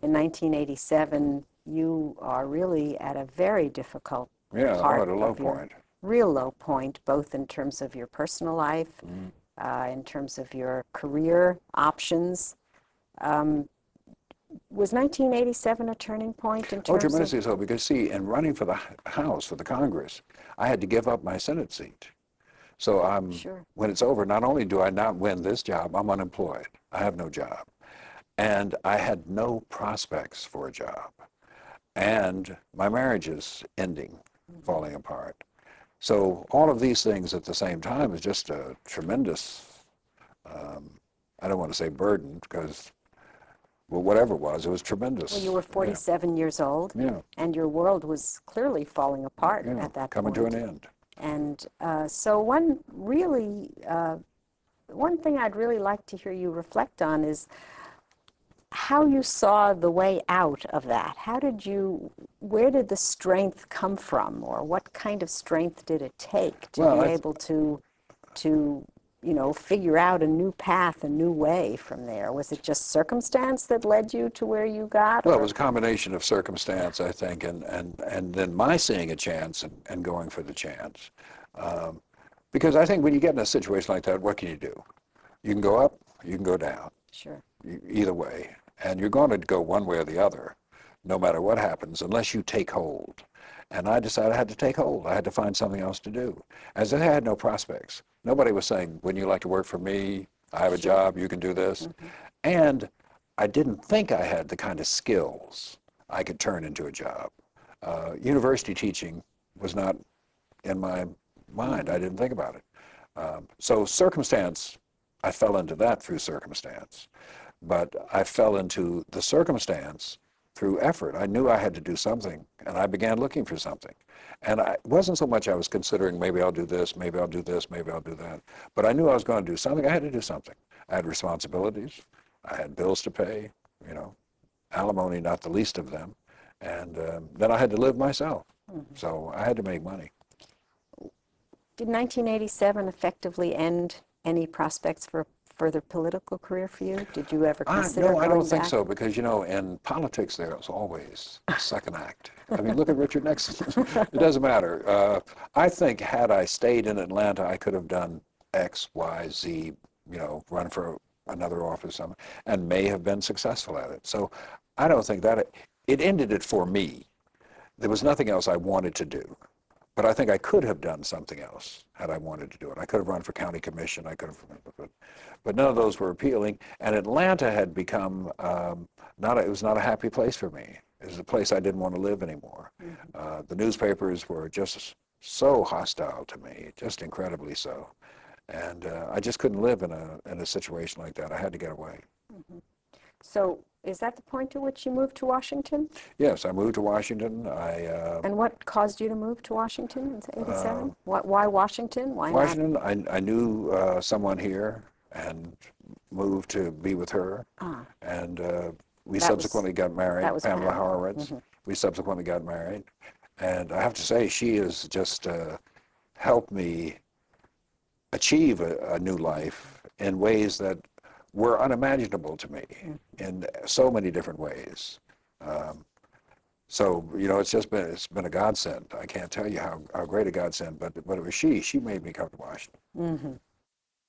in 1987, you are really at a very difficult Yeah, part at a low of your point. real low point, both in terms of your personal life, Mm. in terms of your career options. Was 1987 a turning point in Oh, terms of? tremendously so, because see, in running for the House, for the Congress, I had to give up my Senate seat. So Sure. when it's over, not only do I not win this job, I'm unemployed. I have no job. And I had no prospects for a job. And my marriage is ending, falling apart. So all of these things at the same time is just a tremendous, I don't want to say burden, because, well, whatever it was Well, tremendous. you were Yeah, 47 years old, yeah, and your world was clearly falling apart yeah, at that coming to point. an end. And so one thing I'd really like to hear you reflect on is how you saw the way out of that. Where did the strength come from, or what kind of strength did it take to Well, be able to figure out a new path, a new way from there? Was it just circumstance that led you to where you got, well, it or? was a combination of circumstance, I think, and then my seeing a chance and going for the chance. Because I think when you get in a situation like that, what can you do? You can go up, you can go down, Sure. either way. And you're going to go one way or the other, no matter what happens, unless you take hold. And I decided I had to take hold. I had to find something else to do. As I had no prospects. Nobody was saying, wouldn't you like to work for me? I have a Sure. job, you can do this. And I didn't think I had the kind of skills I could turn into a job. University teaching was not in my mind. I didn't think about it. So circumstance, I fell into that through circumstance. But I fell into the circumstance through effort. I knew I had to do something, and I began looking for something. And it wasn't so much I was considering, maybe I'll do this, maybe I'll do this, maybe I'll do that. But I knew I was going to do something. I had to do something. I had responsibilities. I had bills to pay, alimony, not the least of them. And then I had to live myself. So I had to make money. Did 1987 effectively end any prospects for a further political career for you? Did you ever consider No, I going don't think back? so, because, in politics there's always a second act. I mean, look at Richard Nixon. It doesn't matter. I think had I stayed in Atlanta, I could have done X, Y, Z, run for another office, and may have been successful at it. So I don't think that it ended it for me. There was nothing else I wanted to do. But I think I could have done something else had I wanted to do it. I could have run for county commission. I could have, but none of those were appealing. And Atlanta had become it was not a happy place for me. It was a place I didn't want to live anymore. The newspapers were just so hostile to me, just incredibly so. And I just couldn't live in a situation like that. I had to get away. So is that the point at which you moved to Washington? Yes, I moved to Washington. And what caused you to move to Washington in 87? Why Washington? Why not? Washington, I knew someone here and moved to be with her. And we subsequently got married, that was Pamela Pam. Horowitz. We subsequently got married. And I have to say, she has just helped me achieve a new life in ways that were unimaginable to me in so many different ways. So, it's been a godsend. I can't tell you how great a godsend, but it was she. She made me come to Washington.